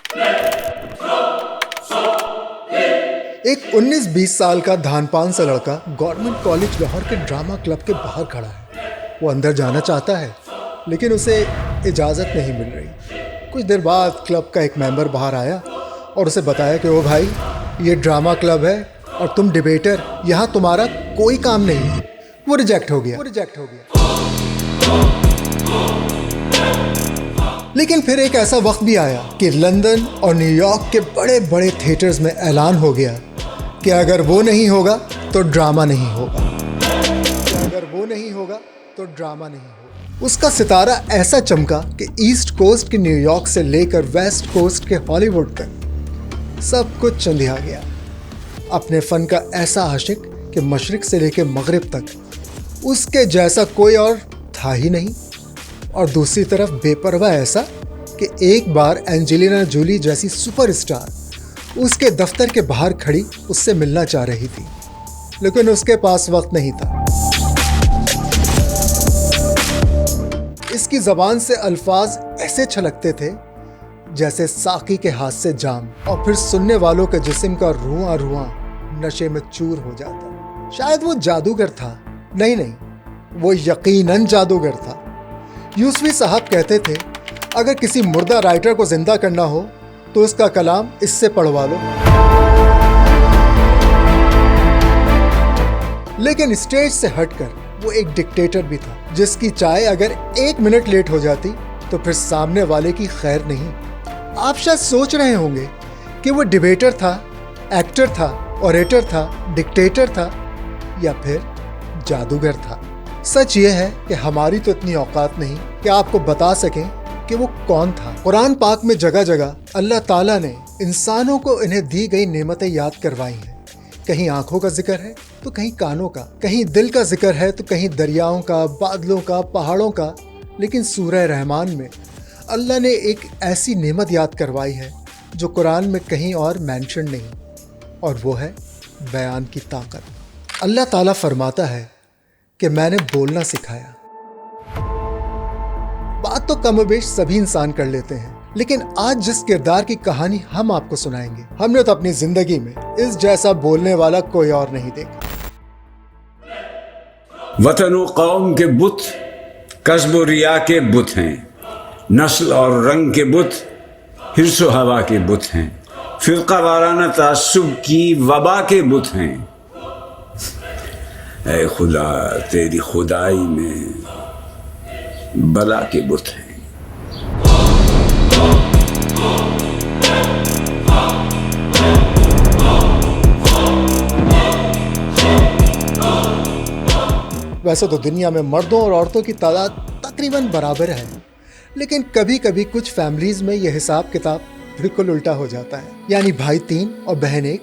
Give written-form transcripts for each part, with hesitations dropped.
एक 19-20 साल का धानपान सा लड़का गवर्नमेंट कॉलेज लाहौर के ड्रामा क्लब के बाहर खड़ा है। वो अंदर जाना चाहता है लेकिन उसे इजाज़त नहीं मिल रही। कुछ देर बाद क्लब का एक मेंबर बाहर आया और उसे बताया कि ओ भाई, ये ड्रामा क्लब है और तुम डिबेटर, यहाँ तुम्हारा कोई काम नहीं है। वो रिजेक्ट हो गया। लेकिन फिर एक ऐसा वक्त भी आया कि लंदन और न्यूयॉर्क के बड़े बड़े थिएटर्स में ऐलान हो गया कि अगर वो नहीं होगा तो ड्रामा नहीं होगा। उसका सितारा ऐसा चमका कि ईस्ट कोस्ट के न्यूयॉर्क से लेकर वेस्ट कोस्ट के हॉलीवुड तक सब कुछ चंदिया गया। अपने फन का ऐसा आशिक कि मशरिक से लेकर मगरिब तक उसके जैसा कोई और था ही नहीं। और दूसरी तरफ बेपरवाह ऐसा कि एक बार एंजेलिना जोली जैसी सुपरस्टार उसके दफ्तर के बाहर खड़ी उससे मिलना चाह रही थी, लेकिन उसके पास वक्त नहीं था। इसकी ज़बान से अल्फाज ऐसे छलकते थे जैसे साकी के हाथ से जाम, और फिर सुनने वालों के जिस्म का रुआं रुआं नशे में चूर हो जाता। शायद वो जादूगर था। नहीं, वो यकीनन जादूगर था। यूसुफी साहब कहते थे, अगर किसी मुर्दा राइटर को जिंदा करना हो तो उसका कलाम इससे पढ़वा लो। लेकिन स्टेज से हटकर वो एक डिक्टेटर भी था, जिसकी चाय अगर 1 मिनट लेट हो जाती तो फिर सामने वाले की खैर नहीं। आप शायद सोच रहे होंगे कि वो डिबेटर था, एक्टर था, ऑरेटर था, डिक्टेटर था या फिर जादूगर था। सच ये है कि हमारी तो इतनी औकात नहीं कि आपको बता सकें कि वो कौन था। कुरान पाक में जगह जगह अल्लाह ताला ने इंसानों को इन्हें दी गई नेमतें याद करवाई हैं। कहीं आंखों का जिक्र है तो कहीं कानों का, कहीं दिल का जिक्र है तो कहीं दरियाओं का, बादलों का, पहाड़ों का। लेकिन सूरह रहमान में अल्लाह ने एक ऐसी नेमत याद करवाई है जो कुरान में कहीं और मेंशन नहीं, और वो है बयान की ताकत। अल्लाह ताला फरमाता है कि मैंने बोलना सिखाया। बात तो कमोबेश सभी इंसान कर लेते हैं, लेकिन आज जिस किरदार की कहानी हम आपको सुनाएंगे, हमने तो अपनी जिंदगी में इस जैसा बोलने वाला कोई और नहीं देखा। वतन व कौम के बुत कस्ब व रिया के बुत हैं, नस्ल और रंग के बुत हिर्स व हवा के बुत हैं, फिरका वाराना तासुब की वबा के बुत हैं। ऐ खुदा, तेरी खुदाई में बला के बुत हैं। वैसे तो दुनिया में मर्दों और औरतों की तादाद तकरीबन बराबर है, लेकिन कभी कभी कुछ फैमिलीज में यह हिसाब किताब बिल्कुल उल्टा हो जाता है। यानी भाई 3 और बहन 1,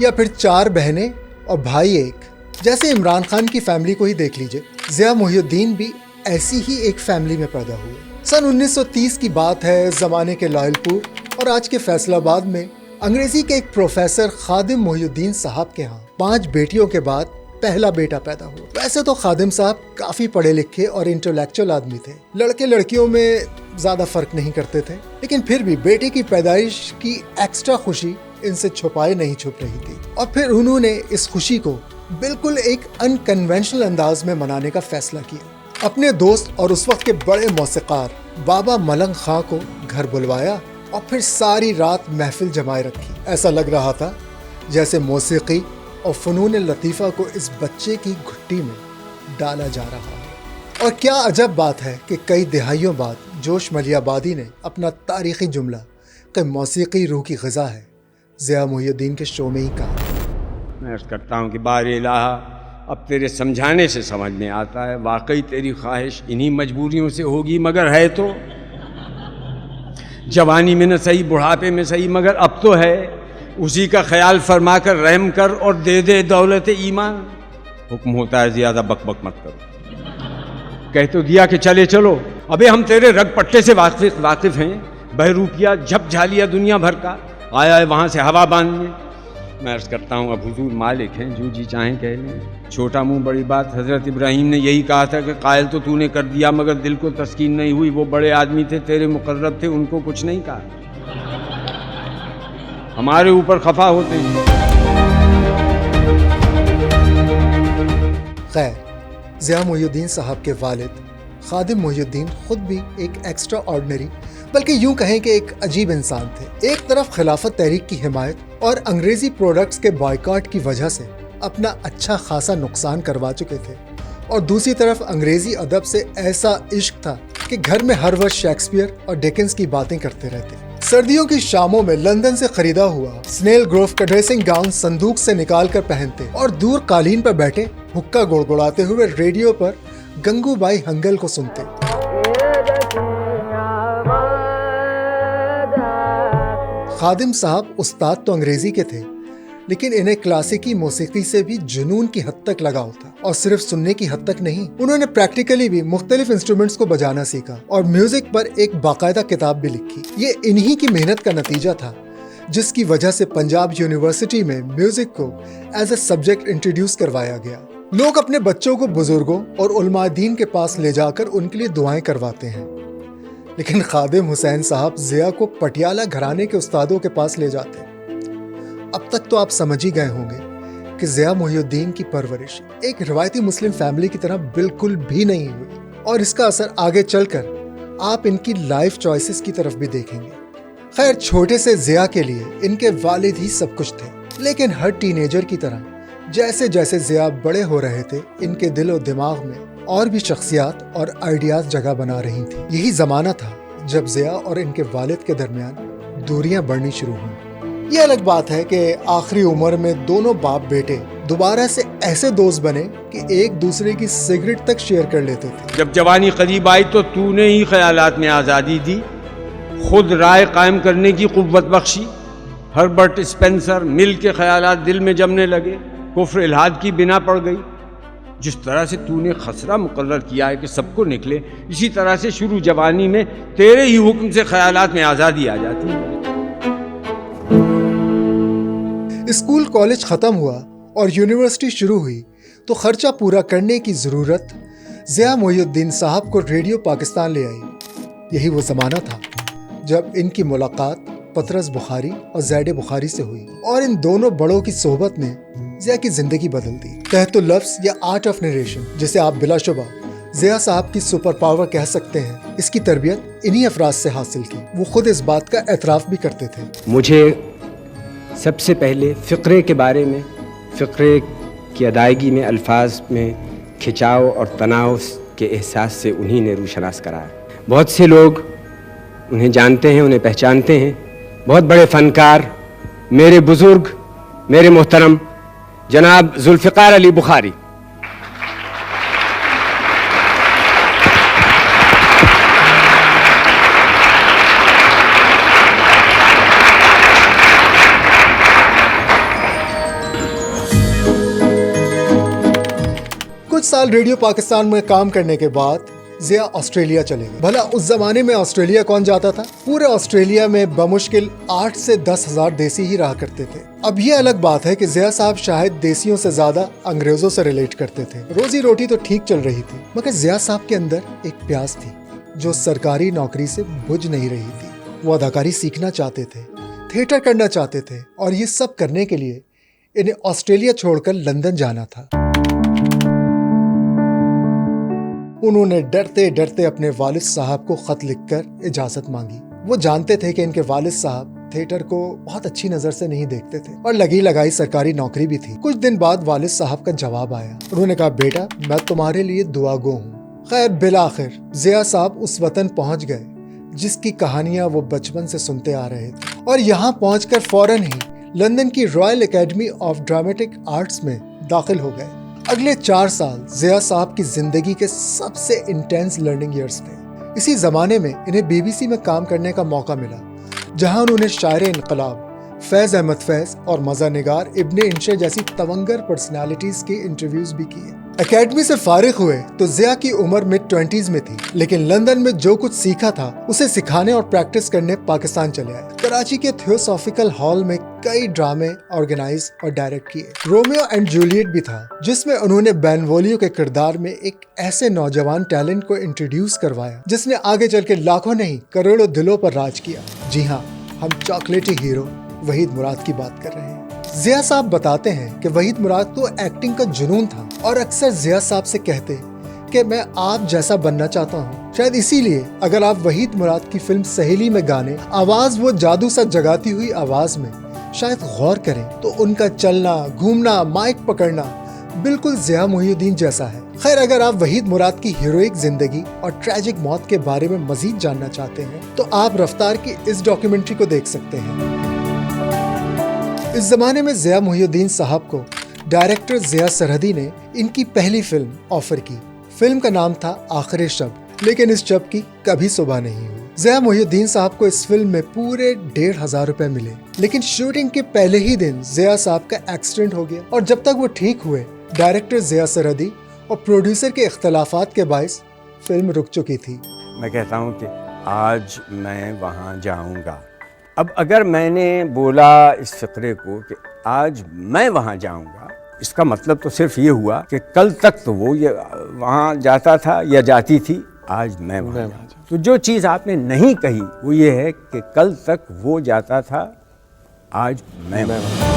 या फिर 4 बहनें और भाई 1। जैसे इमरान खान की फैमिली को ही देख लीजिए। ज़िया मोहिउद्दीन भी ऐसी ही एक फैमिली में पैदा हुए। सन 1930 की बात है। ज़माने के लायलपुर और आज के फैसलाबाद में अंग्रेजी के एक प्रोफेसर खादिम मोहिउद्दीन साहब के यहाँ 5 बेटियों के बाद पहला बेटा पैदा हुआ। वैसे तो खादिम साहब काफी पढ़े लिखे और इंटेलेक्चुअल आदमी थे। लड़के लड़कियों में ज्यादा फर्क नहीं करते थे, लेकिन फिर भी बेटे की पैदाइश की एक्स्ट्रा खुशी इनसे छुपाए नहीं छुप रही थी। और फिर उन्होंने इस खुशी को बिल्कुल एक अनकन्वेंशनल अंदाज में मनाने का फैसला किया। अपने दोस्त और उस वक्त के बड़े मौसीकार बाबा मलंग खां को घर बुलवाया और फिर सारी रात महफिल जमाए रखी। ऐसा लग रहा था जैसे मौसीकी और फ़नून लतीफ़ा को इस बच्चे की घुट्टी में डाला जा रहा है। और क्या अजब बात है कि कई दिहाइयों बाद जोश मलियाबादी ने अपना तारीख़ी जुमला कि मौसीकी रूह की ग़िज़ा है ज़िया मोहिउद्दीन के शो में ही कहा। मैं अर्ज़ करता हूँ कि बारे इलाहा, अब तेरे समझाने से समझ में आता है वाकई तेरी ख्वाहिश इन्हीं मजबूरियों से होगी, मगर है तो जवानी में न सही, बुढ़ापे में सही, मगर अब तो है। उसी का ख्याल फरमा कर रहम कर और दे दे दौलत ईमान। हुक्म होता है ज़्यादा बकबक मत करो। कह तो दिया कि चले चलो। अबे हम तेरे रग पट्टे से वाकिफ हैं। बहरूपिया झप झालिया दुनिया भर का आया है वहाँ से हवा बांधने। मैं अर्ज़ करता हूँ अब हुजूर मालिक हैं, जो जी चाहें कह लें। छोटा मुंह बड़ी बात। हज़रत इब्राहीम ने यही कहा था कि कायल तो तूने कर दिया मगर दिल को तस्कीन नहीं हुई। वो बड़े आदमी थे, तेरे मुकर्रब थे, उनको कुछ नहीं कहा। हमारे ऊपर खफा होते हैं। खैर, ज़िया मोहिउद्दीन साहब के वालिद खादिम मोहिउद्दीन खुद भी एक एक्स्ट्रा ऑर्डिनरी, बल्कि यूं कहें कि एक अजीब इंसान थे। एक तरफ खिलाफत तहरीक की हिमायत और अंग्रेजी प्रोडक्ट्स के बॉयकॉट की वजह से अपना अच्छा खासा नुकसान करवा चुके थे, और दूसरी तरफ अंग्रेजी अदब से ऐसा इश्क था कि घर में हर वक्त शेक्सपियर और डिकेंस की बातें करते रहते। सर्दियों की शामों में लंदन से खरीदा हुआ स्नेल ग्रोव का ड्रेसिंग गाउन संदूक से निकाल कर पहनते और दूर कालीन पर बैठे हुक्का गुड़गुड़ाते हुए रेडियो पर गंगूबाई हंगल को सुनते। खादिम साहब उस्ताद तो अंग्रेजी के थे, लेकिन इन्हें क्लासिकी मौसीकी से भी जुनून की हद तक लगाव था, और सिर्फ सुनने की हद तक नहीं, उन्होंने प्रैक्टिकली भी मुख्तलिफ इंस्ट्रूमेंट्स को बजाना सीखा और म्यूजिक पर एक बाकायदा किताब भी लिखी। ये इन्हीं की मेहनत का नतीजा था, जिसकी वजह से पंजाब यूनिवर्सिटी में म्यूजिक को एज ए सब्जेक्ट इंट्रोड्यूस करवाया गया। लोग अपने बच्चों को बुजुर्गों और उलमा दीन के पास ले जाकर उनके लिए दुआएं करवाते हैं, लेकिन खादिम हुसैन साहब ज़िया को पटियाला घराने के उस्तादों के पास ले जाते। अब तक तो आप समझ ही गए होंगे कि ज़िया मोहिउद्दीन की परवरिश एक रिवायती मुस्लिम फैमिली की तरह बिल्कुल भी नहीं हुई, और इसका असर आगे चलकर आप इनकी लाइफ चॉइसेस की तरफ भी देखेंगे। खैर, छोटे से ज़िया के लिए इनके वालिद ही सब कुछ थे, लेकिन हर टीनेजर की तरह जैसे जैसे ज़िया बड़े हो रहे थे, इनके दिल और दिमाग में और भी शख्सियात और आइडियाज जगह बना रही थी। यही ज़माना था जब ज़िया और इनके वालिद के दरमियान दूरियां बढ़नी शुरू हुई। ये अलग बात है कि आखिरी उम्र में दोनों बाप बेटे दोबारा से ऐसे दोस्त बने कि एक दूसरे की सिगरेट तक शेयर कर लेते थे। जब जवानी करीब आई तो तूने ही ख्यालात में आज़ादी दी, खुद राय कायम करने की कुव्वत बख्शी। हर्बर्ट स्पेंसर मिल के ख्यालात दिल में जमने लगे, कुफ्र इल्हाद की बिना पड़ गई। जिस तरह से तूने खसरा मुकर्रर किया है कि सबको निकले, इसी तरह से शुरू जवानी में तेरे ही हुक्म से ख्यालात में आज़ादी आ जाती है। स्कूल कॉलेज खत्म हुआ और यूनिवर्सिटी शुरू हुई तो खर्चा पूरा करने की ज़रूरत ज़िया मोहिउद्दीन साहब को रेडियो पाकिस्तान ले आई। यही वो ज़माना था जब इनकी मुलाकात पतरस बुखारी और ज़ैड बुखारी से हुई, और इन दोनों बड़ों की सोहबत ने ज़िया की ज़िंदगी बदल दी। तहतुल लफ्ज़ या आर्ट ऑफ नरेशन, जिसे आप बिलाशुबा ज़िया साहब की सुपर पावर कह सकते हैं, इसकी तरबियत इन्हीं अफराद से हासिल की। वो खुद इस बात का एतराफ़ भी करते थे। मुझे सबसे पहले फ़िक्रे के बारे में, फ़िक्रे की अदायगी में अल्फाज में खिंचाव और तनाव के एहसास से उन्हीं ने रूशनास कराया। बहुत से लोग उन्हें जानते हैं, उन्हें पहचानते हैं। बहुत बड़े फ़नकार, मेरे बुज़ुर्ग, मेरे मोहतरम जनाब जुल्फ़िकार अली बुखारी। कुछ साल रेडियो पाकिस्तान में काम करने के बाद ज़िया ऑस्ट्रेलिया चले गए। भला उस जमाने में ऑस्ट्रेलिया कौन जाता था? पूरे ऑस्ट्रेलिया में बमुश्किल 8 से 10 हजार देसी ही रहा करते थे। अब ये अलग बात है कि ज़िया साहब शायद देसियों से ज्यादा अंग्रेजों से रिलेट करते थे। रोजी रोटी तो ठीक चल रही थी, मगर ज़िया साहब के अंदर एक प्यास थी जो सरकारी नौकरी से बुझ नहीं रही थी। वो अदाकारी सीखना चाहते थे, थिएटर करना चाहते थे, और ये सब करने के लिए इन्हें ऑस्ट्रेलिया छोड़कर लंदन जाना था। उन्होंने डरते डरते अपने वालिद साहब को खत लिखकर इजाजत मांगी। वो जानते थे कि इनके वालिद साहब थिएटर को बहुत अच्छी नजर से नहीं देखते थे, और लगी लगाई सरकारी नौकरी भी थी। कुछ दिन बाद वालिद साहब का जवाब आया। उन्होंने कहा, बेटा मैं तुम्हारे लिए दुआगो हूँ। खैर, बिलाखिर ज़िया साहब उस वतन पहुँच गए जिसकी कहानियां वो बचपन से सुनते आ रहे थे, और यहाँ पहुँचकर फौरन ही लंदन की royal academy of dramatic arts में दाखिल हो गए। अगले 4 साल ज़िया साहब की जिंदगी के सबसे इंटेंस लर्निंग ईयर्स थे। इसी जमाने में इन्हें बीबीसी में काम करने का मौका मिला, जहां उन्होंने शायर इनकलाब फैज़ अहमद फैज़ और मज़ा निगार इब्ने इंशे जैसी तवंगर पर्सनालिटीज के इंटरव्यूज भी किए। एकेडमी से फारिग हुए तो ज़िया की उम्र मिड-20s में थी, लेकिन लंदन में जो कुछ सीखा था उसे सिखाने और प्रैक्टिस करने पाकिस्तान चले आए। कराची के थियोसॉफिकल हॉल में कई ड्रामे ऑर्गेनाइज और डायरेक्ट किए। रोमियो एंड जूलियट भी था, जिसमें उन्होंने बेनवोलियो के किरदार में एक ऐसे नौजवान टैलेंट को इंट्रोड्यूस करवाया जिसने आगे चल के लाखों नहीं करोड़ों दिलों पर राज किया। जी हाँ, हम चॉकलेटी हीरो वहीद मुराद की बात कर रहे हैं। जिया साहब बताते हैं कि वहीद मुराद को एक्टिंग का जुनून था और अक्सर जिया साहब से कहते कि मैं आप जैसा बनना चाहता हूँ। शायद इसीलिए अगर आप वहीद मुराद की फिल्म सहेली में गाने आवाज वो जादू सा जगाती हुई आवाज में शायद गौर करें तो उनका चलना, घूमना, माइक पकड़ना बिल्कुल जिया मोहिउद्दीन जैसा है। खैर, अगर आप वहीद मुराद की हीरोइक जिंदगी और ट्रैजिक मौत के बारे में मजीद जानना चाहते हैं तो आप रफ्तार की इस डॉक्यूमेंट्री को देख सकते हैं। इस जमाने में जिया मोहिउद्दीन साहब को डायरेक्टर जिया सरहदी ने इनकी पहली फिल्म ऑफर की। फिल्म का नाम था आखिरी शब, लेकिन इस शब की कभी सुबह नहीं हुई। जिया मोहिउद्दीन साहब को इस फिल्म में पूरे 1,500 रुपए मिले, लेकिन शूटिंग के पहले ही दिन जिया साहब का एक्सीडेंट हो गया और जब तक वो ठीक हुए डायरेक्टर जिया सरहदी और प्रोड्यूसर के इख्तलाफात के बायस फिल्म रुक चुकी थी। मैं कहता हूँ कि आज मैं वहाँ जाऊँगा। अब अगर मैंने बोला इस फ़िक्रे को कि आज मैं वहाँ जाऊँगा, इसका मतलब तो सिर्फ ये हुआ कि कल तक तो वो ये वहाँ जाता था या जाती थी, आज मैं वहाँ जाऊँ। तो जो चीज़ आपने नहीं कही वो ये है कि कल तक वो जाता था, आज मैं वहाँ।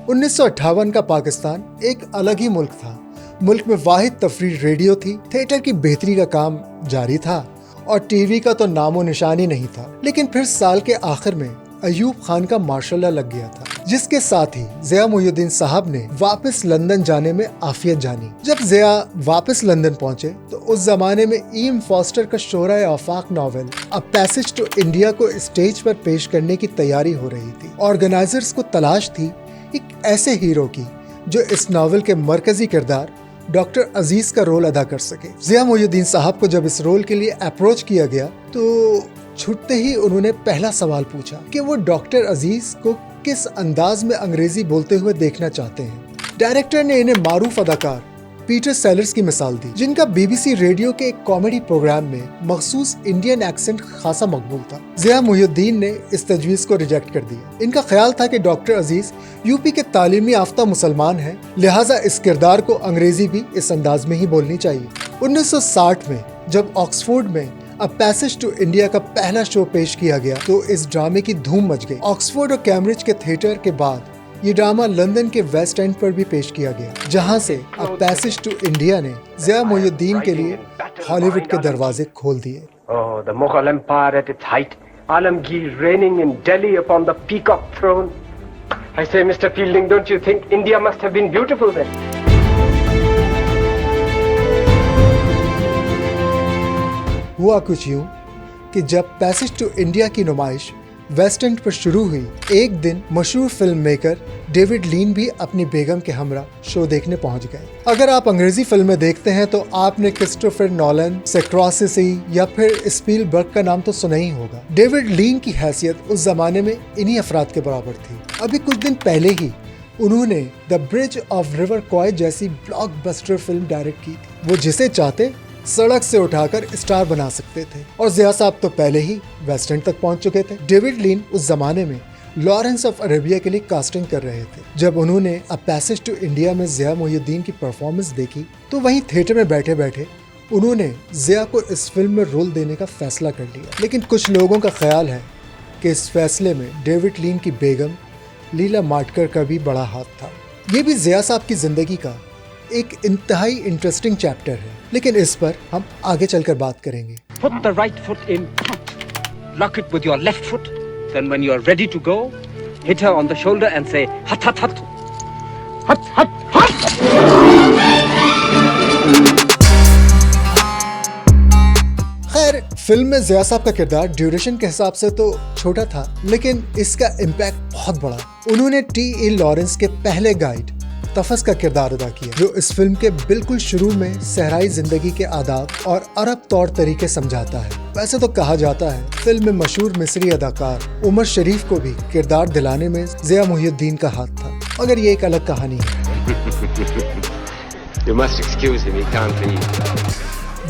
1958 का पाकिस्तान एक अलग ही मुल्क था। मुल्क में वाहिद तफरीह रेडियो थी, थिएटर की बेहतरी का काम जारी था और टीवी का तो नामो निशानी नहीं था। लेकिन फिर साल के आखिर में अयूब खान का मार्शल लॉ लग गया था, जिसके साथ ही जिया मोहिउद्दीन साहब ने वापस लंदन जाने में आफियत जानी। जब जिया वापस लंदन पहुंचे तो उस जमाने में ईएम फॉस्टर का शोहरा आफाक novel a passage to India को स्टेज पर पेश करने की तैयारी हो रही थी। ऑर्गेनाइजर्स को तलाश थी एक ऐसे हीरो की जो इस नावल के मरकजी किरदार डॉक्टर अजीज का रोल अदा कर सके। जिया मोहिउद्दीन साहब को जब इस रोल के लिए अप्रोच किया गया तो छुटते ही उन्होंने पहला सवाल पूछा कि वो डॉक्टर अजीज को किस अंदाज में अंग्रेजी बोलते हुए देखना चाहते हैं। डायरेक्टर ने इन्हें मारूफ अदाकार पीटर सेलर्स की मिसाल दी, जिनका बीबीसी रेडियो के एक कॉमेडी प्रोग्राम में मखसूस इंडियन एक्सेंट खासा मकबूल था। जिया मोहिउद्दीन ने इस तजवीज़ को रिजेक्ट कर दिया। इनका ख्याल था कि डॉक्टर अजीज यूपी के तालीमी याफ्ता मुसलमान हैं, लिहाजा इस किरदार को अंग्रेजी भी इस अंदाज में ही बोलनी चाहिए। 1960 में जब ऑक्सफोर्ड में अ पैसेज टू इंडिया का पहला शो पेश किया गया तो इस ड्रामे की धूम मच गई। ऑक्सफोर्ड और कैम्ब्रिज के थिएटर के बाद ये ड्रामा लंदन के वेस्ट एंड पर भी पेश किया गया, जहां से अ पैसेज टू इंडिया ने जिया मोहिउद्दीन के लिए हॉलीवुड के दरवाजे खोल दिए। Oh, the Mughal Empire at its height, Alamgir reigning in Delhi upon the peacock throne. I say, Mr. Fielding, don't you think India must have been beautiful then? हुआ कुछ यूं कि जब पैसेज टू इंडिया की नुमाइश waste and पर शुरू हुई, एक दिन मशहूर फिल्म मेकर डेविड लीन भी अपनी बेगम के हमरा शो देखने पहुंच गए। अगर आप अंग्रेजी फिल्में देखते हैं तो आपने क्रिस्टोफर नॉलन, स्कॉर्सेज़े या फिर स्पीलबर्ग का नाम तो सुना ही होगा। डेविड लीन की हैसियत उस जमाने में इन्हीं अफराद के बराबर थी। अभी कुछ दिन पहले ही उन्होंने द ब्रिज ऑफ रिवर क्वाय जैसी ब्लॉकबस्टर फिल्म डायरेक्ट की थी। वो जिसे चाहते सड़क से उठाकर स्टार बना सकते थे और जिया साहब तो पहले ही वेस्ट एंड तक पहुंच चुके थे। डेविड लीन उस जमाने में लॉरेंस ऑफ अरेबिया के लिए कास्टिंग कर रहे थे। जब उन्होंने अ पैसेज टू इंडिया में जिया मोहिउद्दीन की परफॉर्मेंस देखी तो वहीं थिएटर में बैठे बैठे उन्होंने जिया को इस फिल्म में रोल देने का फैसला कर लिया। लेकिन कुछ लोगों का ख्याल है कि इस फैसले में डेविड लीन की बेगम लीला माटकर का भी बड़ा हाथ था। ये भी जिया साहब की जिंदगी का एक इंतहाई इंटरेस्टिंग चैप्टर है, लेकिन इस पर हम आगे चलकर बात करेंगे। Put the right foot in front. Lock it with your left foot. Then when you are ready to go, hit her on the shoulder and say, hut, hut, hut. Hut, hut, hut. खैर, film में जिया साहब का किरदार duration के हिसाब से तो छोटा था, लेकिन इसका इम्पैक्ट बहुत बड़ा। उन्होंने T.E. लॉरेंस के पहले गाइड तफस का किरदार अदा किया, जो इस फिल्म के बिल्कुल शुरू में सहराई जिंदगी के आदाब और अरब तौर तरीके समझाता है। वैसे तो कहा जाता है फिल्म में मशहूर मिस्री अदाकार उमर शरीफ को भी किरदार दिलाने में जिया मोहिउद्दीन का हाथ था, मगर ये एक अलग कहानी है। You must excuse him, he can't leave.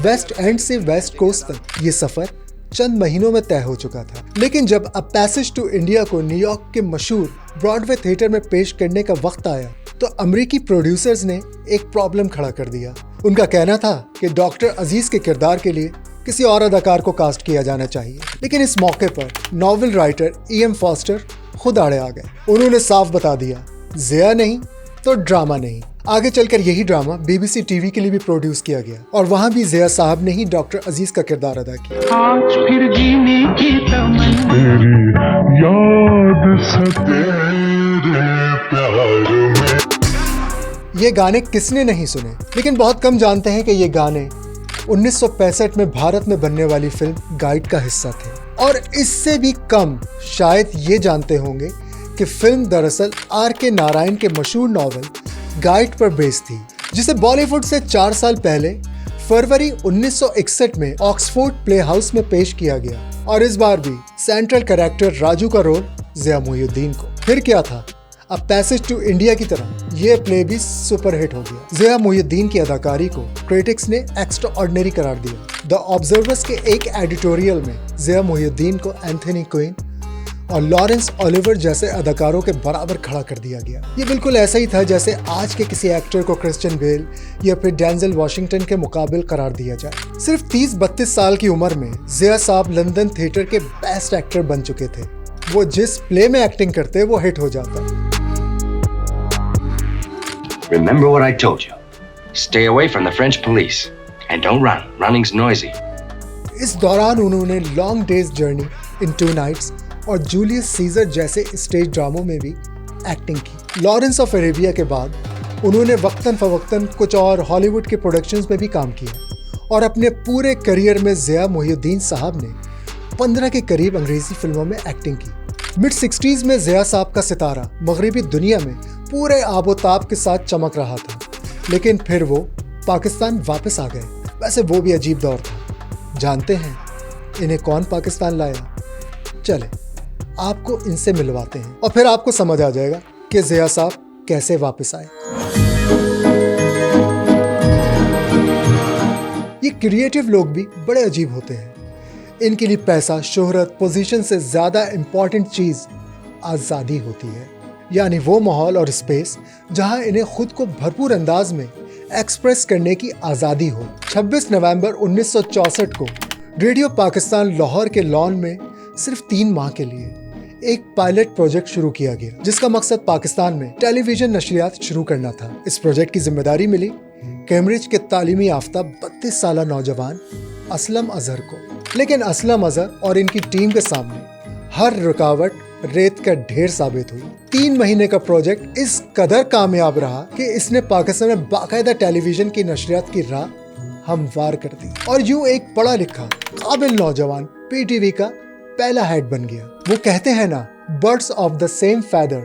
West End से वेस्ट कोस्ट तक ये सफर चंद महीनों में तय हो चुका था, लेकिन जब अ पैसेज टू इंडिया को न्यूयॉर्क के मशहूर ब्रॉडवे थिएटर में पेश करने का वक्त आया तो अमेरिकी प्रोड्यूसर्स ने एक प्रॉब्लम खड़ा कर दिया। उनका कहना था कि डॉक्टर अजीज के किरदार के लिए किसी और अदाकार को कास्ट किया जाना चाहिए। लेकिन इस मौके पर नॉवेल राइटर E.M. फॉस्टर खुद आड़े आ गए। उन्होंने साफ बता दिया, ज़िया नहीं तो ड्रामा नहीं। आगे चलकर यही ड्रामा BBC टीवी के लिए भी प्रोड्यूस किया गया और वहां भी ज़िया साहब ने ही डॉक्टर अजीज का किरदार अदा किया। आज फिर जीने की तमन्ना, तेरी याद सतेरे प्यार में। ये गाने किसने नहीं सुने, लेकिन बहुत कम जानते हैं कि ये गाने 1965 में भारत में बनने वाली फिल्म गाइड का हिस्सा थे। और इससे भी कम शायद ये जानते होंगे कि फिल्म दरअसल R.K. नारायण के मशहूर नॉवल गाइड पर बेस्ड थी, जिसे बॉलीवुड से 4 साल पहले फरवरी 1961 में ऑक्सफोर्ड प्ले हाउस में पेश किया गया। और इस बार भी सेंट्रल कैरेक्टर राजू का रोल ज़िया मोहिउद्दीन को। फिर क्या था, अब पैसेज टू इंडिया की तरह ये प्ले भी सुपरहिट हो गया। ज़िया मोहिउद्दीन की अदाकारी को क्रिटिक्स ने एक्स्ट्राऑर्डिनरी करार दिया। द ऑब्जर्वर्स के एक एडिटोरियल में ज़िया मोहिउद्दीन को एंथनी क्विन और लॉरेंस ओलिवर जैसे अदाकारों के बराबर खड़ा कर दिया गया। ये बिल्कुल ऐसा ही था जैसे आज के किसी एक्टर को क्रिश्चियन बेल या फिर डेंजल वॉशिंगटन के मुकाबिल करार दिया जाए। सिर्फ 30-32 साल की उम्र में ज़िया साहब लंदन थिएटर के बेस्ट एक्टर बन चुके थे। वो जिस प्ले में एक्टिंग करते वो हिट हो जाता। Remember what I told you. Stay away from the French police. And don't run. Running's noisy. इस दौरान उन्होंने long days journey in 2 nights और जूलियस सीजर जैसे स्टेज ड्रामों में भी एक्टिंग की। लॉरेंस ऑफ अरेबिया के बाद उन्होंने वक्तन फवक्तन कुछ और हॉलीवुड के प्रोडक्शंस में भी काम किया और अपने पूरे करियर में ज़िया मोहिउद्दीन साहब ने 15 के करीब अंग्रेजी फिल्मों में एक्टिंग की। मिड 60s में ज़िया साहब का सितारा मगरबी दुनिया में पूरे आबोताब के साथ चमक रहा था, लेकिन फिर वो पाकिस्तान वापस आ गए। वैसे वो भी अजीब दौर था। जानते हैं इन्हें कौन पाकिस्तान लाया? चले आपको इनसे मिलवाते हैं और फिर आपको समझ आ जाएगा कि ज़िया साहब कैसे वापस आए। ये क्रिएटिव लोग भी बड़े अजीब होते हैं। इनके लिए पैसा, शोहरत, पोजीशन से ज़्यादा इम्पॉर्टेंट चीज़ आज़ादी होती है। यानी वो माहौल और स्पेस जहां इन्हें खुद को भरपूर अंदाज में एक्सप्रेस करने की आज़ादी हो। 26 नवंबर 1964 को रेडियो पाकिस्तान लाहौर के लॉन में सिर्फ 3 माह के लिए एक पायलट प्रोजेक्ट शुरू किया गया, जिसका मकसद पाकिस्तान में टेलीविजन नशरियात शुरू करना था। इस प्रोजेक्ट की जिम्मेदारी मिली कैम्ब्रिज के तालीमी याफ्ता 32 साला नौजवान असलम अजहर को। लेकिन असलम अजहर और इनकी टीम के सामने हर रुकावट रेत का ढेर साबित हुई। 3 महीने का प्रोजेक्ट इस कदर कामयाब रहा कि इसने पाकिस्तान में बाकायदा टेलीविजन की नशरियात की राह हमवार कर दी और यूं एक पढ़ा लिखा काबिल नौजवान PTV का पहला हेड बन गया। वो कहते हैं ना, birds of the same feather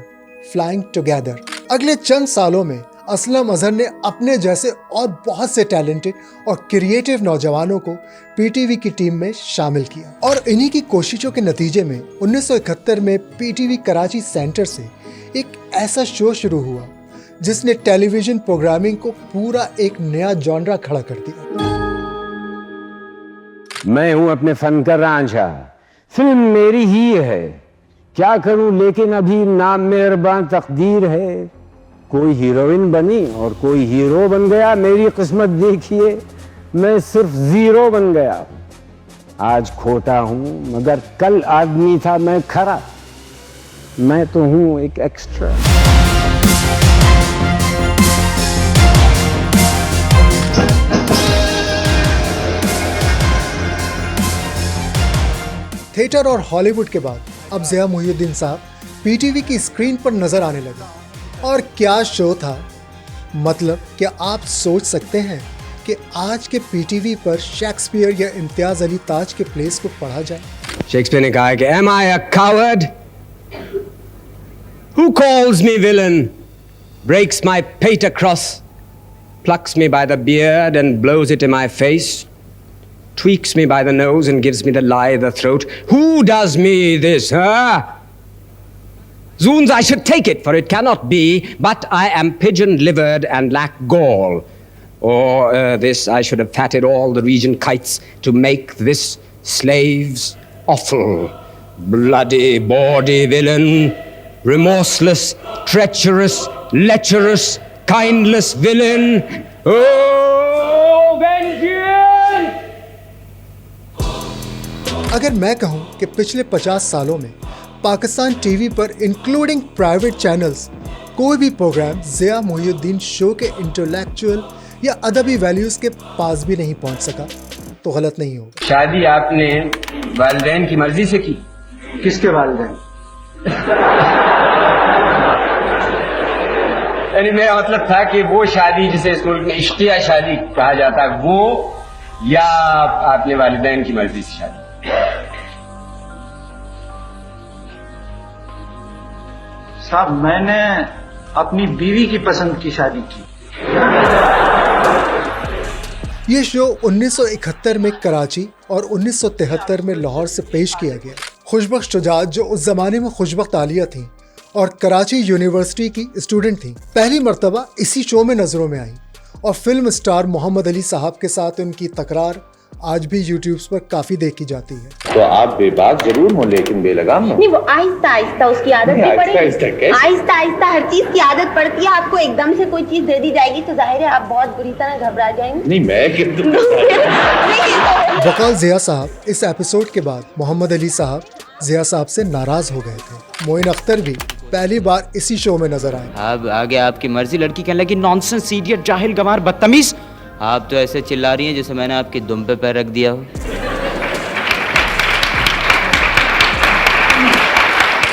flying together. अगले चंद सालों में असलम अजहर ने अपने जैसे और बहुत से टैलेंटेड और क्रिएटिव नौजवानों को PTV की टीम में शामिल किया और इन्हीं की कोशिशों के नतीजे में 1971 में PTV कराची सेंटर से एक ऐसा शो शुरू हुआ जिसने टेलीविजन प्रोग्रामिंग को पूरा एक नया जॉनरा खड़ा कर दिया। मैं हूं अपने फन का रांझा, फिल्म मेरी ही है, क्या करूं लेकिन अभी नामेहरबान तकदीर है। कोई हीरोइन बनी और कोई हीरो बन गया, मेरी किस्मत देखिए मैं सिर्फ जीरो बन गया। आज खोटा हूं मगर कल आदमी था मैं खरा, मैं तो हूं एक एक्स्ट्रा। थिएटर और हॉलीवुड के बाद अब ज़िया मोहिउद्दीन साहब PTV की स्क्रीन पर नजर आने लगे। और क्या शो था, मतलब क्या आप सोच सकते हैं कि आज के PTV पर शेक्सपियर या इम्तियाज अली ताज के प्लेस को पढ़ा जाए? शेक्सपियर ने कहा कि Am I a coward? Who calls me villain? Breaks my pater cross, plucks me by the beard and blows it in my face, tweaks me by the nose and gives me the lie of the throat. Who does me this, huh? Zoons, I should take it, for it cannot be, but I am pigeon-livered and lack gall. Or this, I should have fatted all the region kites to make this slave's offal. Bloody, bawdy villain, remorseless, treacherous, lecherous, kindless villain. Oh, vengeance! अगर मैं कहूं कि पिछले 50 सालों में Pakistan TV पर including private channels कोई भी प्रोग्राम ज़िया मोहिउद्दीन शो के इंटेलेक्चुअल या अदबी वैल्यूज़ के पास भी नहीं पहुंच सका तो गलत नहीं होगा। शादी आपने वालिदैन की मर्जी से की? किसके वालिदैन? यानी मेरा मतलब था कि वो शादी जिसे इस मुल्क में इश्किया शादी कहा जाता है वो, या आपने वालिदैन की मर्जी से शादी? साहब मैंने अपनी बीवी की पसंद की शादी की। ये शो 1971 में कराची और 1973 में लाहौर से पेश किया गया। खुशबख्श शुजात जो उस जमाने में खुशबख्त आलिया थी और कराची यूनिवर्सिटी की स्टूडेंट थी, पहली मर्तबा इसी शो में नजरों में आई और फिल्म स्टार मोहम्मद अली साहब के साथ उनकी तकरार आज भी यूट्यूब पर काफी देखी जाती है। तो आप बेबाक जरूर हो लेकिन बेलगाम न। नहीं, वो आहिस्ता आहिस्ता उसकी आदत भी पड़ेगी। आहिस्ता आहिस्ता हर चीज की आदत पड़ती है। आपको एकदम से कोई चीज दे दी जाएगी तो जाहिर है आप बहुत बुरी तरह घबरा जाएंगे। नहीं मैं कितना वकाल ज़िया साहब इस एपिसोड के बाद मोहम्मद अली साहब ज़िया साहब से नाराज हो गए थे। मोइन अख्तर भी पहली बार इसी शो में नजर आए। अब आगे आपकी मर्जी। लड़की कहने लगी नॉनसेंस, इडियट, जाहिल, गंवार, बदतमीज। आप तो ऐसे चिल्ला रही हैं जैसे मैंने आपकी दुम पे पैर रख दिया हो।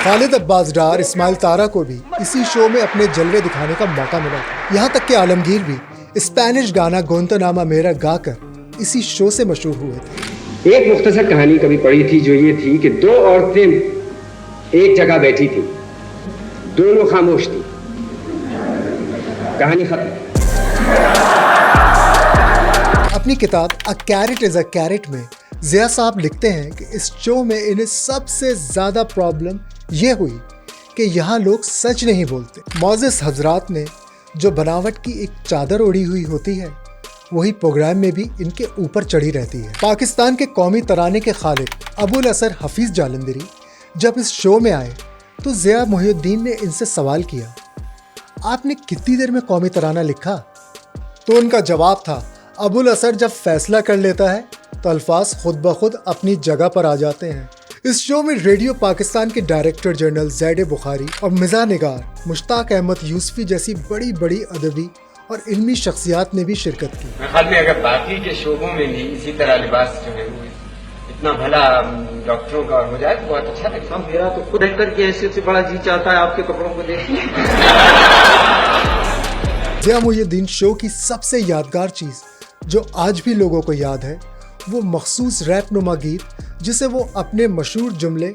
खालिद अब्बास डार इस्माइल तारा को भी इसी शो में अपने जलवे दिखाने का मौका मिला था। यहाँ तक कि आलमगीर भी स्पेनिश गाना गोंतनामा मेरा गाकर इसी शो से मशहूर हुए थे। एक मुख्तसर कहानी कभी पढ़ी थी जो ये थी कि दो औरतें एक जगह बैठी थी, दोनों खामोश थी, कहानी खत्म। अपनी किताब अ कैरेट इज अ कैरेट में ज़िया साहब लिखते हैं कि इस शो में इन्हें सबसे ज़्यादा प्रॉब्लम ये हुई कि यहाँ लोग सच नहीं बोलते। मौजिस हजरात ने जो बनावट की एक चादर ओढ़ी हुई होती है वही प्रोग्राम में भी इनके ऊपर चढ़ी रहती है। पाकिस्तान के कौमी तराने के खालिक अबुल असर हफीज़ जालंधरी जब इस शो में आए तो ज़िया मोहिउद्दीन ने इनसे सवाल किया, आपने कितनी देर में कौमी तराना लिखा? तो उनका जवाब था, अबुल असर जब फैसला कर लेता है तो अल्फाज खुद ब खुद अपनी जगह पर आ जाते हैं। इस शो में रेडियो पाकिस्तान के डायरेक्टर जनरल ज़ैड बुखारी और मिज़ा निगार, मुश्ताक अहमद यूसुफी जैसी बड़ी बड़ी अदबी और इल्मी शख्सियात ने भी शिरकत की। मेरे ख्याल में अगर बाकी के शोबों में भी इसी तरह लिबास जो है इतना भला डॉक्टरों का हो जाए तो बहुत अच्छा लगता है। मेरा तो खुद एक्टर की हैसियत से बड़ा जी चाहता है आपके कपड़ों को देखने। ज़िया मोहिउद्दीन शो की सबसे यादगार चीज़ जो आज भी लोगों को याद है वो मखसूस रैप नुमा गीत जिसे वो अपने मशहूर जुमले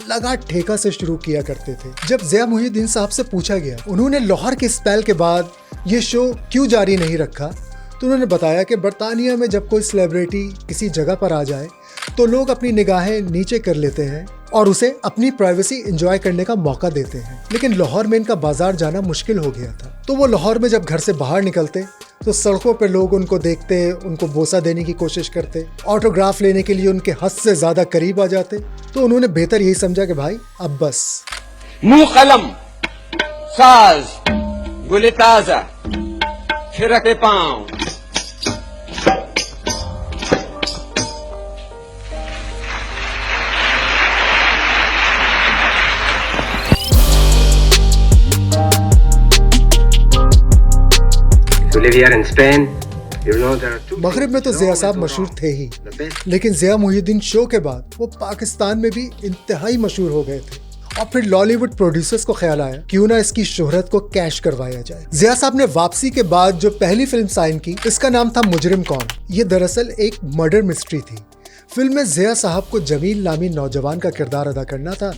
लगा ठेका से शुरू किया करते थे। जब ज़िया मोहिउद्दीन साहब से पूछा गया उन्होंने लाहौर के स्पेल के बाद ये शो क्यों जारी नहीं रखा तो उन्होंने बताया कि बरतानिया में जब कोई सेलिब्रिटी किसी जगह पर आ जाए तो लोग अपनी निगाहें नीचे कर लेते हैं और उसे अपनी प्राइवेसी एंजॉय करने का मौका देते हैं। लेकिन लाहौर में इनका बाजार जाना मुश्किल हो गया था तो वो लाहौर में जब घर से बाहर निकलते तो सड़कों पर लोग उनको देखते, उनको बोसा देने की कोशिश करते, ऑटोग्राफ लेने के लिए उनके हद से ज्यादा करीब आ जाते। तो उन्होंने बेहतर यही समझा कि भाई अब बस मुंह कलम, साज, गुले ताजा, फिरके पाँव। मगरिब में तो ज़िया साहब मशहूर थे ही, लेकिन ज़िया मोहिउद्दीन शो के बाद वो पाकिस्तान में भी इंतहाई मशहूर हो गए थे और फिर लॉलीवुड प्रोड्यूसर्स को ख्याल आया क्यों ना इसकी शोहरत को कैश करवाया जाए। ज़िया साहब ने वापसी के बाद जो पहली फिल्म साइन की इसका नाम था मुजरिम कौन। ये दरअसल एक मर्डर मिस्ट्री थी। फिल्म में ज़िया साहब को जमील नामी नौजवान का किरदार अदा करना था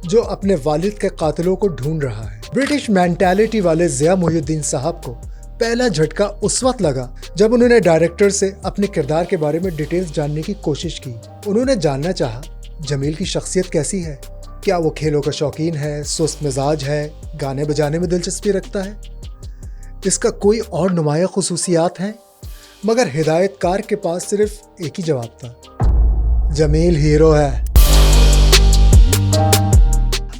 जो अपने वालिद के कातिलों को ढूंढ रहा है। ब्रिटिश मेंटालिटी वाले ज़िया मोहिउद्दीन साहब को पहला झटका उस वक्त लगा जब उन्होंने डायरेक्टर से अपने किरदार के बारे में डिटेल्स जानने की कोशिश की। उन्होंने जानना चाहा जमील की शख्सियत कैसी है, क्या वो खेलों का शौकीन है, सुस्त मिजाज है, गाने बजाने में दिलचस्पी रखता है, इसका कोई और नुमाया खुसूसियात हैं। मगर हिदायतकार के पास सिर्फ एक ही जवाब था, जमील हीरो है।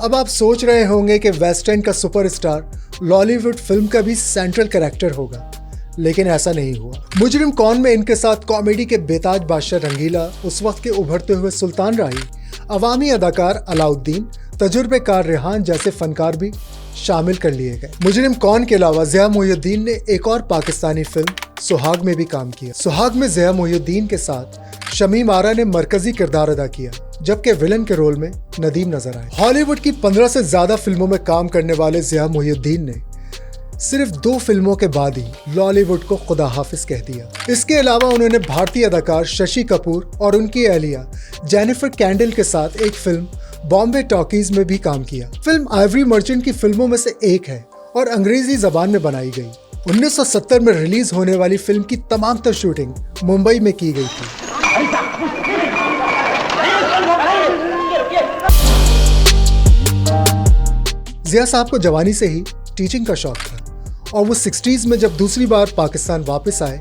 अब आप सोच रहे होंगे कि वेस्ट एंड का सुपरस्टार लॉलीवुड फिल्म का भी सेंट्रल कैरेक्टर होगा, लेकिन ऐसा नहीं हुआ। मुजरिम कौन में इनके साथ कॉमेडी के बेताज बादशाह रंगीला, उस वक्त के उभरते हुए सुल्तान राही, अवामी अदाकार अलाउद्दीन, तजुर्बेकार रेहान जैसे फनकार भी शामिल कर लिए गए। मुजरिम कौन के अलावा ज़िया मोहिउद्दीन ने एक और पाकिस्तानी फिल्म सुहाग में भी काम किया। सुहाग में ज़िया मोहिउद्दीन के साथ शमीम आरा ने मरकजी किरदार अदा किया, जबकि विलन के रोल में नदीम नजर आए। हॉलीवुड की 15 से ज्यादा फिल्मों में काम करने वाले ज़िया मोहिउद्दीन ने सिर्फ 2 फिल्मों के बाद ही लॉलीवुड को खुदा हाफिज कह दिया। इसके अलावा उन्होंने भारतीय अदाकार शशि कपूर और उनकी अहलिया जेनिफर कैंडल के साथ एक फिल्म बॉम्बे टॉकीज में भी काम किया। फिल्म आइवरी मर्चेंट की फिल्मों में से एक है और अंग्रेजी जबान में बनाई गई। 1970 में रिलीज होने वाली फिल्म की तमाम तर शूटिंग मुंबई में की गई थी। ज़िया साहब को जवानी से ही टीचिंग का शौक था और वो 60s में जब दूसरी बार पाकिस्तान वापस आए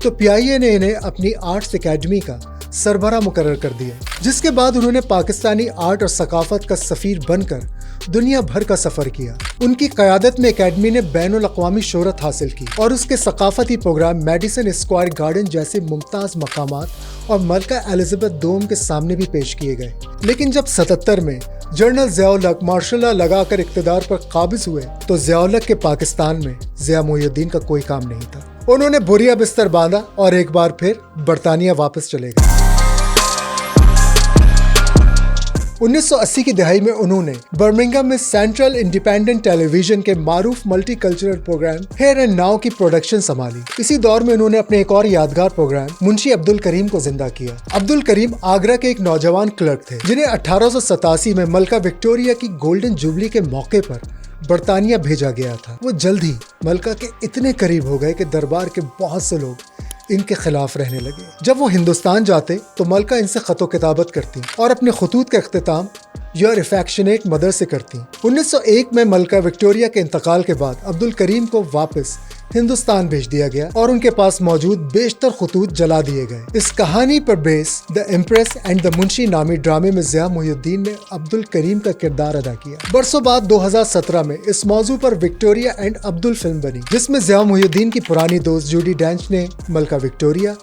तो PIA ने इन्हें अपनी आर्ट्स एकेडमी का सरबराह मुकर्रर कर दिया, जिसके बाद उन्होंने पाकिस्तानी आर्ट और सकाफत का सफीर बनकर दुनिया भर का सफर किया। उनकी क़यादत में एकेडमी ने बैनुल अक़वामी शोहरत हासिल की और उसके सकाफती प्रोग्राम मेडिसन स्क्वायर गार्डन जैसे मुमताज़ मकामात और मलका एलिज़ाबेथ डोम के सामने भी पेश किए गए। लेकिन जब 77 में जनरल ज़िया-उल हक मार्शल लॉ लगाकर इक़्तिदार पर काबिज़ हुए तो ज़िया-उल हक के पाकिस्तान में ज़िया मोहिउद्दीन का कोई काम नहीं था। उन्होंने बोरिया बिस्तर बांधा और एक बार फिर बरतानिया वापस चले गए। 1980 की दहाई में उन्होंने बर्मिंघम में सेंट्रल इंडिपेंडेंट टेलीविजन के मारूफ multi cultural programme here and now की प्रोडक्शन संभाली। इसी दौर में उन्होंने अपने एक और यादगार प्रोग्राम मुंशी अब्दुल करीम को जिंदा किया। अब्दुल करीम आगरा के एक नौजवान क्लर्क थे जिन्हें 1887 में मलका विक्टोरिया की गोल्डन जुबली के मौके पर बरतानिया भेजा गया था। वो जल्द ही मलका के इतने करीब हो गए कि दरबार के बहुत से लोग इनके खिलाफ रहने लगे। जब वो हिंदुस्तान जाते तो मलका इनसे खतो किताबत करती और अपने खतूत का इख्तिताम योर अफेक्शनेट मदर से करती। 1901 में मलका विक्टोरिया के इंतकाल के बाद अब्दुल करीम को वापस हिंदुस्तान भेज दिया गया और उनके पास मौजूद बेशतर खतूत जला दिए गए। इस कहानी पर base the impress and the Munshi नामी ड्रामे में ज़िया मोहिउद्दीन ने अब्दुल करीम का किरदार अदा किया। बरसों बाद 2017 में इस मौजू पर विक्टोरिया एंड अब्दुल फिल्म बनी, जिसमें ज़िया मोहिउद्दीन की पुरानी दोस्त जूडी डेंच ने मलका विक्टोरिया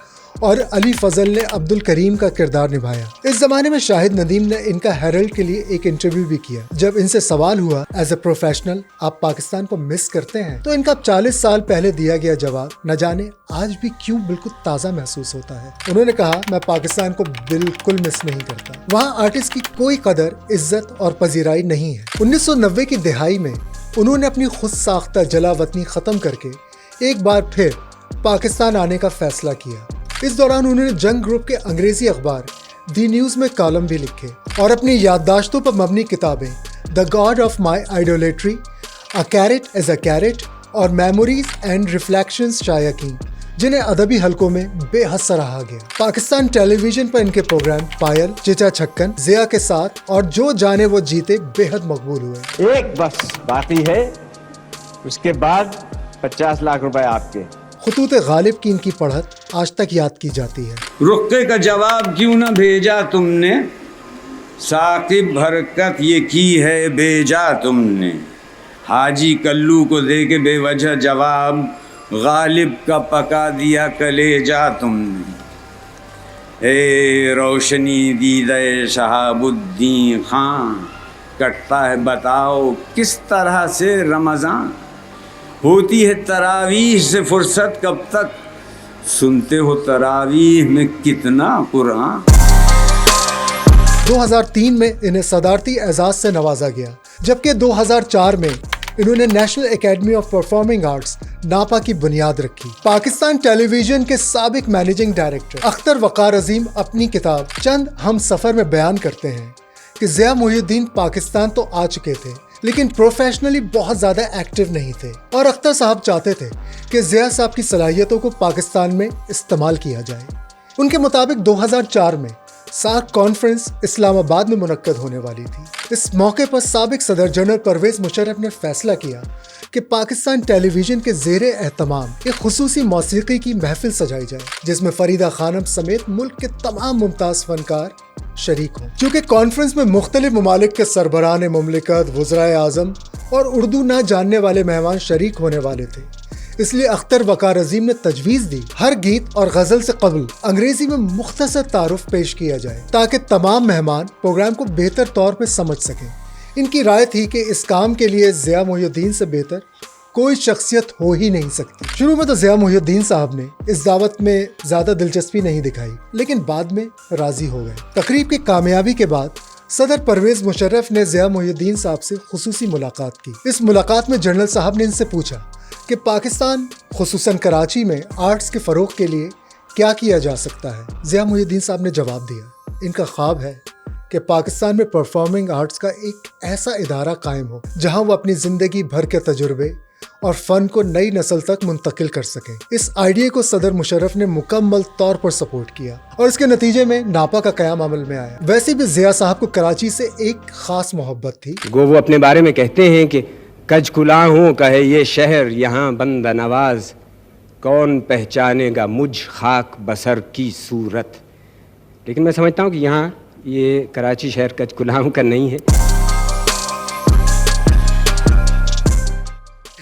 और अली फजल ने अब्दुल करीम का किरदार निभाया। इस जमाने में शाहिद नदीम ने इनका हेरल्ड के लिए एक इंटरव्यू भी किया। जब इनसे सवाल हुआ एज ए प्रोफेशनल आप पाकिस्तान को मिस करते हैं, तो इनका 40 साल पहले दिया गया जवाब न जाने आज भी क्यों बिल्कुल ताज़ा महसूस होता है। उन्होंने कहा, मैं पाकिस्तान को बिल्कुल मिस नहीं करता। वहाँ आर्टिस्ट की कोई कदर, इज्जत और पजीराई नहीं है। 1990 की दिहाई में उन्होंने अपनी खुद साख्ता जला वतनी खत्म करके एक बार फिर पाकिस्तान आने का फैसला किया। इस दौरान उन्होंने जंग ग्रुप के अंग्रेजी अखबार दी न्यूज़ में कॉलम भी लिखे और अपनी याददाश्तों पर मबनी किताबें the god of my idolatry, a carrot as a carrot और मेमोरीज एंड रिफ्लेक्शंस शाया की, जिन्हें अदबी हलकों में बेहद सराहा गया। पाकिस्तान टेलीविजन पर इनके प्रोग्राम पायल, चिचा छक्कन, ज़िया के साथ और जो जाने वो जीते बेहद मकबूल हुए। एक बस बाकी है, उसके बाद 50 लाख रुपए आपके। खतूत गालिब की इनकी पढ़त आज तक याद की जाती है। रुक्के का जवाब क्यों न भेजा तुमने, साकिब हरकत ये की है बेजा तुमने। हाजी कल्लू को दे के बेवजह जवाब गालिब का पका दिया कलेजा तुमने। ए रोशनी दीदे शहाबुद्दीन खां, कटता है बताओ किस तरह से रमज़ान। होती है तरावीह से फुर्सत कब तक, सुनते हो तरावीह में कितना कुरान। 2003 में इन्हें सदारती एजाज से नवाजा गया, जबकि 2004 में इन्होंने national academy of performing arts नापा की बुनियाद रखी। पाकिस्तान टेलीविजन के साबिक मैनेजिंग डायरेक्टर अख्तर वकार अजीम अपनी किताब चंद हम सफ़र में बयान करते हैं कि ज़िया मोहिउद्दीन पाकिस्तान तो आ चुके थे, लेकिन प्रोफेशनली बहुत ज़्यादा एक्टिव नहीं थे और अख्तर साहब चाहते थे कि ज़िया साहब की सलाहियतों को पाकिस्तान में इस्तेमाल किया जाए। उनके मुताबिक 2004 में सार्क कॉन्फ्रेंस इस्लामाबाद में मुनक्कद होने वाली थी। इस मौके पर साबिक सदर जनरल परवेज मुशर्रफ ने फैसला किया कि पाकिस्तान टेलीविजन के ज़ेरे एहतमाम एक खुसूसी मौसीकी की महफिल सजाई जाए, जिसमें फरीदा खानम समेत मुल्क के तमाम मुमताज़ फनकार शरीक हों। चूँकि कॉन्फ्रेंस में मुख्तलिफ ममालिक के सरबराहान मुमलिकत, वज़राए आज़म और उर्दू ना जानने वाले मेहमान शरीक होने वाले थे, इसलिए अख्तर वकार अजीम ने तजवीज़ दी हर गीत और गजल से कबल अंग्रेजी में मुख्तसर तारुफ पेश किया जाए ताकि तमाम मेहमान प्रोग्राम को बेहतर तौर पर समझ सकें। इनकी राय थी कि इस काम के लिए ज़िया मोहिउद्दीन से बेहतर कोई शख्सियत हो ही नहीं सकती। शुरू में तो ज़िया मोहिउद्दीन साहब ने इस दावत में ज्यादा दिलचस्पी नहीं दिखाई, लेकिन बाद में राजी हो गए। तकरीब की कामयाबी के बाद सदर परवेज मुशर्रफ ने ज़िया मोहिउद्दीन साहब से खुसूसी मुलाकात की। इस मुलाकात में जनरल साहब ने इनसे पूछा कि पाकिस्तान खुसूसन कराची में आर्ट्स के फ़रोग के लिए क्या किया जा सकता है। ज़िया मोहिउद्दीन साहब ने जवाब दिया, इनका ख्वाब है कि पाकिस्तान में परफॉर्मिंग आर्ट्स का एक ऐसा इदारा कायम हो जहां वो अपनी ज़िंदगी भर के तजुर्बे और फन को नई नस्ल तक मुंतकिल कर सकें। इस आइडिया को सदर मुशर्रफ ने मुकम्मल तौर पर सपोर्ट किया और इसके नतीजे में नापा का क़याम अमल में आया। वैसे भी ज़िया साहब को कराची से एक खास मोहब्बत थी। वो अपने बारे में कहते हैं कि कजकुला हूँ कहे ये शहर यहाँ बंद नवाज, कौन पहचानेगा मुझ खाक बसर की सूरत। लेकिन मैं समझता हूँ कि यहाँ ये कराची शहर कजकुलाहों का नहीं है।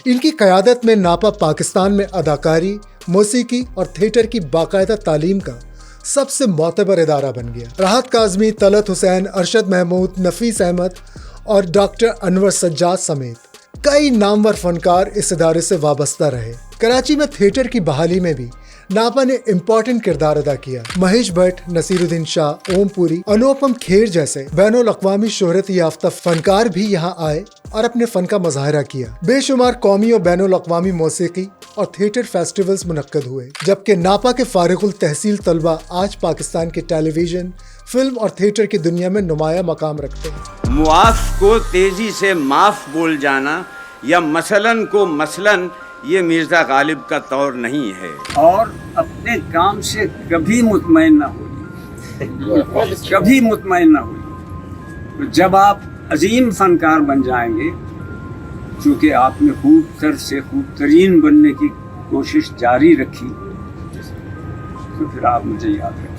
इनकी क़यादत में नापा पाकिस्तान में अदाकारी, मौसीकी और थिएटर की बाकायदा तालीम का सबसे मोतबर इदारा बन गया। राहत काज़मी, तलत हुसैन, अरशद महमूद, नफीस अहमद और डॉक्टर अनवर सज्जाद समेत कई नामवर फनकार इस इदारे से वाबस्ता रहे। कराची में थिएटर की बहाली में भी नापा ने इम्पोर्टेंट किरदार अदा किया। महेश भट्ट, नसीरुद्दीन शाह, ओम पुरी, अनुपम खेर जैसे बैनुल अक़वामी शोहरत याफ्ता फनकार भी यहाँ आए और अपने फन का मुजाहरा किया। बेशुमार कौमी और बैनुल अक़वामी मौसीकी और थिएटर फेस्टिवल्स मुनक्कद हुए, जबकि नापा के फारिगुल तहसील तलबा आज पाकिस्तान के टेलीविजन, फिल्म और थिएटर की दुनिया में नुमाया मकाम रखते हैं। मुआफ को तेजी से माफ बोल जाना या मसलन को मसलन, ये मिर्जा गालिब का तौर नहीं है। और अपने काम से कभी मुतमईन ना हो, कभी मुतमईन ना हो। तो जब आप अजीम फनकार बन जाएंगे, चूँकि आपने खूब तर से खूब तरीन बनने की कोशिश जारी रखी, तो फिर आप मुझे याद रखें।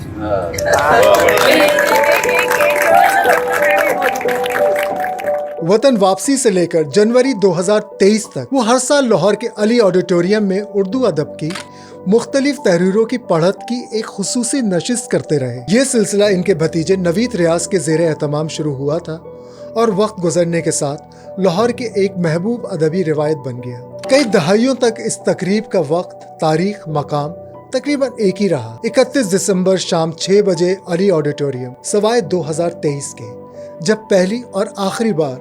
वतन वापसी से लेकर जनवरी 2023 तक वो हर साल लाहौर के अली ऑडिटोरियम में उर्दू अदब की मुख्तलिफ तहरीरों की पढ़त की एक खुसूसी नशिस्त करते रहे। ये सिलसिला इनके भतीजे नवीद रियाज के ज़ेरे एहतमाम शुरू हुआ था और वक्त गुजरने के साथ लाहौर के एक महबूब अदबी रिवायत बन गया। कई दहाइयों तक इस तकरीब का वक्त, तारीख, मकाम तकरीबन एक ही रहा। 31 दिसंबर शाम 6 बजे अली ऑडिटोरियम, सवाए 2023 के, जब पहली और आखिरी बार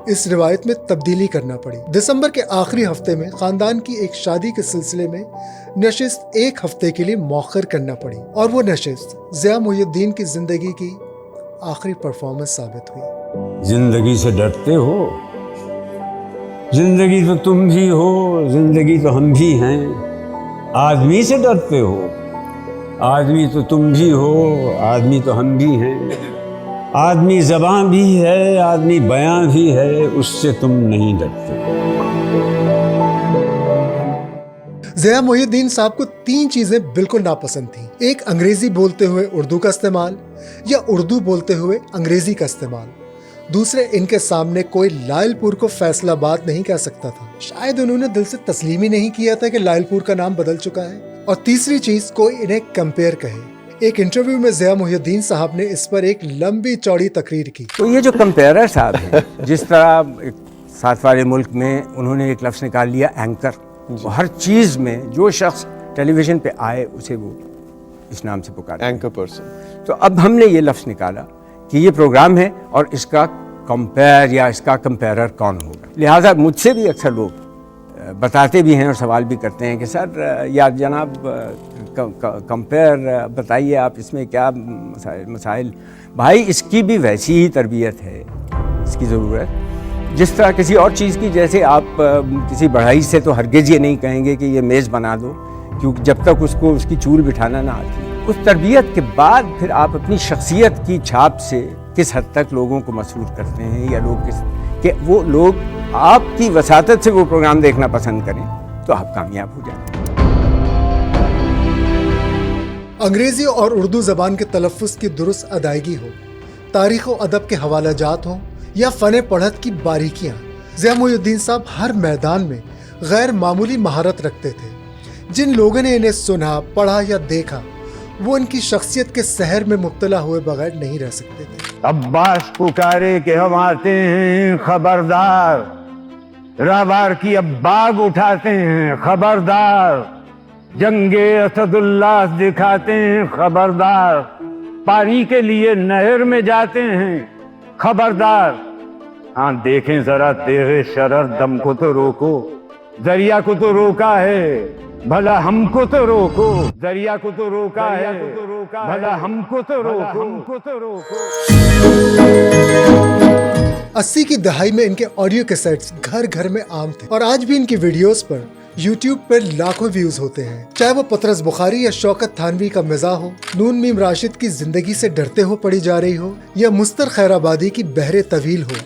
इस रिवायत में तब्दीली करना पड़ी। दिसंबर के आखिरी हफ्ते में खानदान की एक शादी के सिलसिले में नशिस्त एक हफ्ते के लिए मौखर करना पड़ी और वो नशिस्त ज़िया मोहिउद्दीन की जिंदगी की आखिरी परफॉर्मेंस साबित हुई। जिंदगी से डरते हो? जिंदगी तो तुम भी हो, जिंदगी तो हम भी हैं। आदमी से डरते हो? आदमी तो तुम भी हो, आदमी तो हम भी हैं। आदमी ज़बान भी है, आदमी बयां भी है, उससे तुम नहीं डरते। ज़िया मोहिउद्दीन साहब को 3 चीजें बिल्कुल नापसंद थी। एक, अंग्रेजी बोलते हुए उर्दू का इस्तेमाल या उर्दू बोलते हुए अंग्रेजी का इस्तेमाल। दूसरे, इनके सामने कोई लायलपुर को फैसलाबाद नहीं कह सकता था। शायद उन्होंने दिल से तस्लीम ही नहीं किया था कि लायलपुर का नाम बदल चुका है। और तीसरी चीज, कोई इन्हें कंपेयर कहे। एक इंटरव्यू में ज़िया मोहिउद्दीन साहब ने इस पर एक लंबी चौड़ी तकरीर की। तो ये जो कंपेयरर साहब हैं, जिस तरह साथ वाले मुल्क में उन्होंने एक लफ्ज़ निकाल लिया एंकर, हर चीज़ में जो शख्स टेलीविज़न पे आए उसे वो इस नाम से पुकार, एंकर पर्सन। तो अब हमने ये लफ्ज़ निकाला कि ये प्रोग्राम है और इसका कंपेयर या इसका कंपेयरर कौन होगा। लिहाजा मुझसे भी अक्सर लोग बताते भी हैं और सवाल भी करते हैं कि सर या जनाब कंपेयर बताइए आप, इसमें क्या मसाइल। भाई, इसकी भी वैसी ही तरबियत है, इसकी ज़रूरत जिस तरह किसी और चीज़ की। जैसे आप किसी बढ़ई से तो हरगिज़ ये नहीं कहेंगे कि ये मेज़ बना दो, क्योंकि जब तक उसको उसकी चूल बिठाना ना आती। उस तरबियत के बाद फिर आप अपनी शख्सियत की छाप से किस हद तक लोगों को मसरूर करते हैं, या लोग कि वो लोग आपकी वसातत से वो प्रोग्राम देखना पसंद करें, तो आप कामयाब हो जाते हैं। अंग्रेजी और उर्दू ज़बान के तलफ़्फ़ुज़ की दुरुस्त अदायगी हो, तारीख़ व अदब के हवाला जात हों या फ़न पढ़त की बारीकियाँ, ज़िया मोहिउद्दीन साहब हर मैदान में गैर मामूली महारत रखते थे। जिन लोगों ने इन्हें सुना, पढ़ा या देखा, वो इनकी शख्सियत के सहर में मुब्तला हुए बगैर नहीं रह सकते थे। अब्बास पुकारे कि हम आते हैं, खबरदार। राबार की अब बाग उठाते हैं, खबरदार। जंगे असदुल्लाह दिखाते हैं, खबरदार। पानी के लिए नहर में जाते हैं, खबरदार। हाँ देखें जरा तेरे शरर दम को तो रोको, दरिया को तो रोका है, भला हमको तो रोको। दरिया को तो रोका है, भला हमको तो रोको, हमको तो रोको। 80 की दहाई में इनके ऑडियो कैसेट्स घर घर में आम थे और आज भी इनकी वीडियोस पर YouTube पर लाखों व्यूज होते हैं। चाहे वो पतरस बुखारी या शौकत थानवी का मिजाह हो, नून मीम राशिद की जिंदगी से डरते हो पड़ी जा रही हो, या मुस्तर खैराबादी की बहरे तवील हो,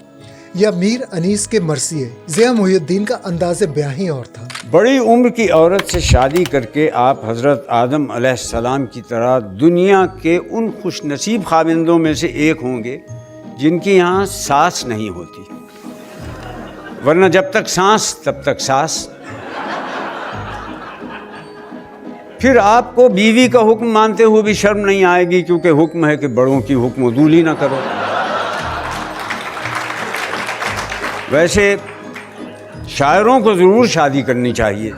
या मीर अनीस के मरसिए, ज़िया मुहिउद्दीन का अंदाज़े बयां ही और था। बड़ी उम्र की औरत से शादी करके आप हज़रत आदम अलैहिस्सलाम की तरह दुनिया के उन खुशनसीब खाविंदों में से एक होंगे जिनकी यहाँ सांस नहीं होती, वरना जब तक सांस तब तक सास। फिर आपको बीवी का हुक्म मानते हुए भी शर्म नहीं आएगी, क्योंकि हुक्म है कि बड़ों की हुक्म उदूली ना करो। वैसे शायरों को ज़रूर शादी करनी चाहिए।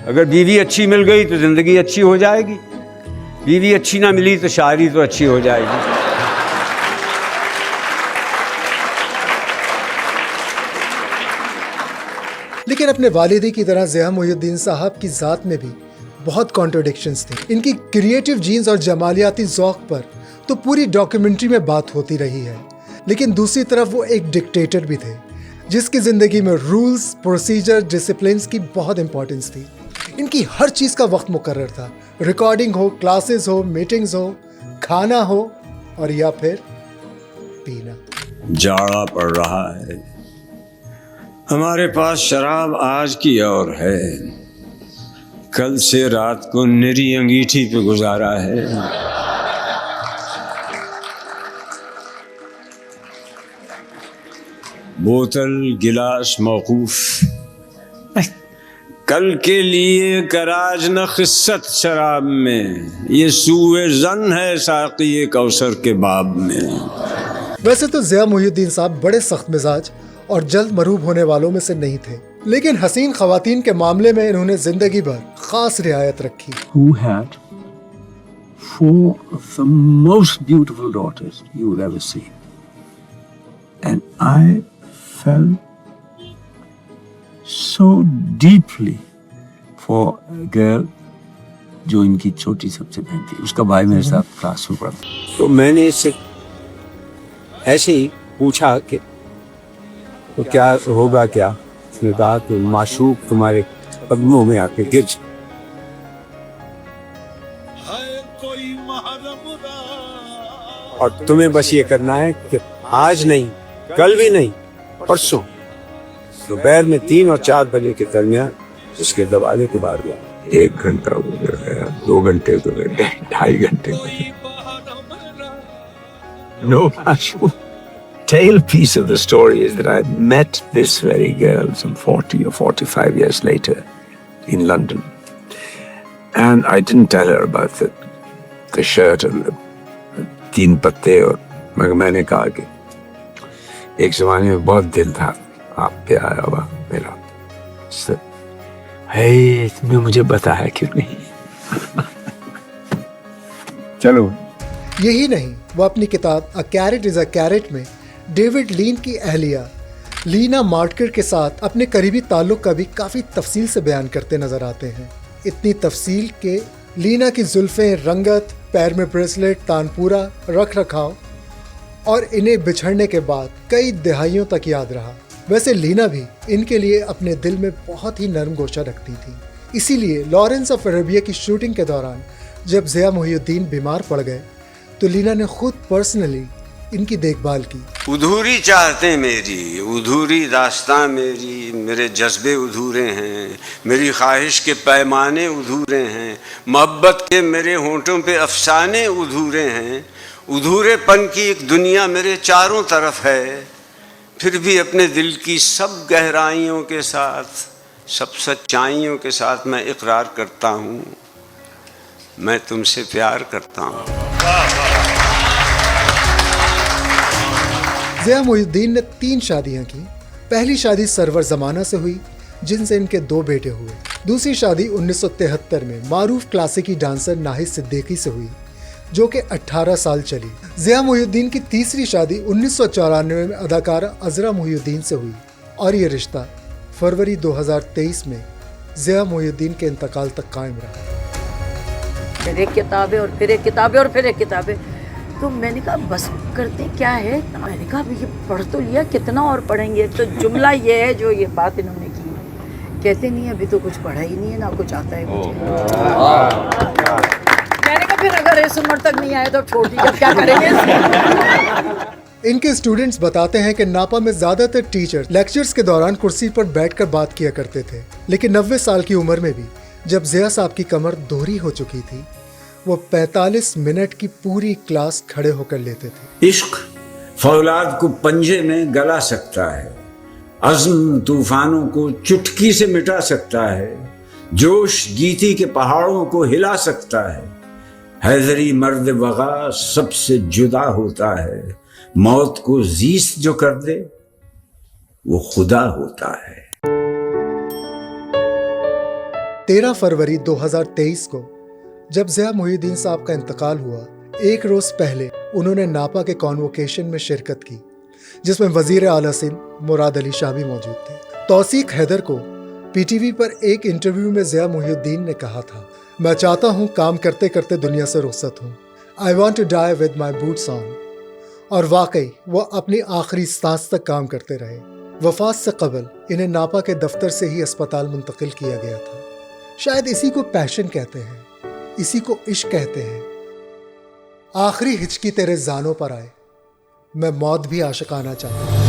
अगर बीवी अच्छी मिल गई तो ज़िंदगी अच्छी हो जाएगी, बीवी अच्छी ना मिली तो शायरी तो अच्छी हो जाएगी। लेकिन अपने वालिदी की तरह ज़िया मुहिउद्दीन साहब की ज़ात में भी बहुत कॉन्ट्रडिक्शंस थी। इनकी क्रिएटिव जीन्स और जमालियाती ज़ौक़ पर तो पूरी डॉक्यूमेंट्री में बात होती रही है, लेकिन दूसरी तरफ वो एक डिक्टेटर भी थे जिसकी ज़िंदगी में रूल्स, प्रोसीजर, डिसिप्लिन्स की बहुत इंपॉर्टेंस थी। इनकी हर चीज़ का वक्त मुकर्रर था। रिकॉर्डिंग हो, क्लासेस हो, मीटिंग्स हो, खाना हो और या फिर पीना। जाड़ा पड़ रहा है, हमारे पास शराब आज की और है, कल से रात को निरी अंगीठी पे गुजारा है। बोतल गिलास मौकूफ, कल के लिए कराज न खिस्सत शराब में, ये सूए जन है साक़ी कौसर के बाब में। वैसे तो ज़िया मुहिउद्दीन साहब बड़े सख्त मिजाज और जल्द मरूब होने वालों में से नहीं थे, लेकिन हसीन ख़वातीन के मामले में इन्होंने जिंदगी भर खास रियायत रखी। Who had 4 of the most beautiful daughters you will ever see, and I fell so deeply for a girl जो इनकी छोटी सबसे बहन थी। उसका भाई मेरे साथ क्लास में पढ़ा। तो मैंने इससे ऐसे ही पूछा कि तो क्या होगा क्या? उसने कहा कि माशूक तुम्हारे कदमों में आके गिर जाए। और तुम्हें बस ये करना है कि आज नहीं, कल भी नहीं, परसों दोपहर में 3 और 4 बजे के दरमियान उसके दरवाजे के बाहर गया। 1 घंटा गुजर गया, 2 घंटे गुजर गए, 2.5 घंटे गुजर। No, Ashu. Tail piece of the story is that I had met this very girl some 40 or 45 years later in London, and I didn't tell her about the shirt and the 3 पत्ते। और मैंने कहा कि एक ज़माने में बहुत दिल था आप पे आया हुआ मेरा, है तुमने मुझे बताया क्यों नहीं? चलो। यही नहीं, वो अपनी किताब अ कैरेट इज़ अ कैरेट में डेविड लीन की अहलिया लीना मार्टकर के साथ अपने करीबी ताल्लुक़ का भी काफ़ी तफसील से बयान करते नजर आते हैं। इतनी तफसील के लीना की जुल्फ़ें, रंगत, पैर में ब्रेसलेट, तानपूरा, रख रखाव और इन्हें बिछड़ने के बाद कई दहाइयों तक याद रहा। वैसे लीना भी इनके लिए अपने दिल में बहुत ही नरम गोशा रखती थी। इसीलिए लॉरेंस ऑफ अरेबिया की शूटिंग के दौरान जब ज़िया मुहिउद्दीन बीमार पड़ गए तो लीना ने खुद पर्सनली इनकी देखभाल की। उधूरी चाहते मेरी, उधूरी दास्तां मेरी, मेरे जज्बे अधूरे हैं, मेरी ख्वाहिश के पैमाने अधूरे हैं, मोहब्बत के मेरे होंठों पे अफसाने अधूरे हैं, अधूरेपन की एक दुनिया मेरे चारों तरफ है, फिर भी अपने दिल की सब गहराइयों के साथ सब सच्चाइयों के साथ मैं इकरार करता हूँ, मैं तुमसे प्यार करता हूँ। ज़िया मोहिउद्दीन ने 3 शादियां की। पहली शादी सरवर जमाना से हुई, जिनसे इनके 2 बेटे हुए। दूसरी शादी 1973 में मारूफ क्लासिकी डांसर नाहिद सिद्दीकी से हुई, जो कि 18 साल चली। ज़िया मोहिउद्दीन की तीसरी शादी 1994 में अदाकारा अज़रा मोहिउद्दीन से हुई और ये रिश्ता फरवरी 2023 में ज़िया मोहिउद्दीन के इंतकाल तक कायम रहा। फिर एक किताबें और फिर एक किताबें और फिर एक किताबें, तो मैंने कहा बस करते क्या है, मैंने कहा ये पढ़ तो लिया, कितना और पढ़ेंगे। तो जुमला ये है जो ये बात इन्होंने की, कहते नहीं अभी तो कुछ पढ़ा ही नहीं है, ना कुछ आता है मुझे। मैंने कहा फिर अगर इस उम्र तक नहीं आए तो छोड़ दिया, क्या करेंगे। इनके स्टूडेंट्स बताते हैं कि नापा में ज्यादातर टीचर्स लेक्चर्स के दौरान कुर्सी पर बैठकर बात किया करते थे, लेकिन 90 साल की उम्र में भी जब ज़िया साहब की कमर दोहरी हो चुकी थी, वो 45 मिनट की पूरी क्लास खड़े होकर लेते थे। इश्क फौलाद को पंजे में गला सकता है, अज़्म तूफानों को चुटकी से मिटा सकता है, जोश गीती के पहाड़ों को हिला सकता है। हैदरी मर्द वगा सबसे जुदा होता है, मौत को जीस्त जो कर दे वो खुदा होता है। 13 फरवरी 2023 को जब ज़िया मोहिउद्दीन साहब का इंतकाल हुआ, एक रोज पहले उन्होंने नापा के कॉन्वोकेशन में शिरकत की, जिसमें वजीर आला सिंध मुराद अली शाह भी मौजूद थे। तौसीक हैदर को पीटीवी पर एक इंटरव्यू में ज़िया मोहिउद्दीन ने कहा था, मैं चाहता हूँ काम करते करते दुनिया से रुखसत हूँ, I want to die with my boots on. और वाकई वो अपनी आखिरी सांस तक काम करते रहे। वफात से कबल इन्हें नापा के दफ्तर से ही अस्पताल मुंतकिल किया गया था। शायद इसी को पैशन कहते हैं, इसी को इश्क कहते हैं। आखिरी हिचकी तेरे जानों पर आए, मैं मौत भी आशिकाना चाहता हूँ।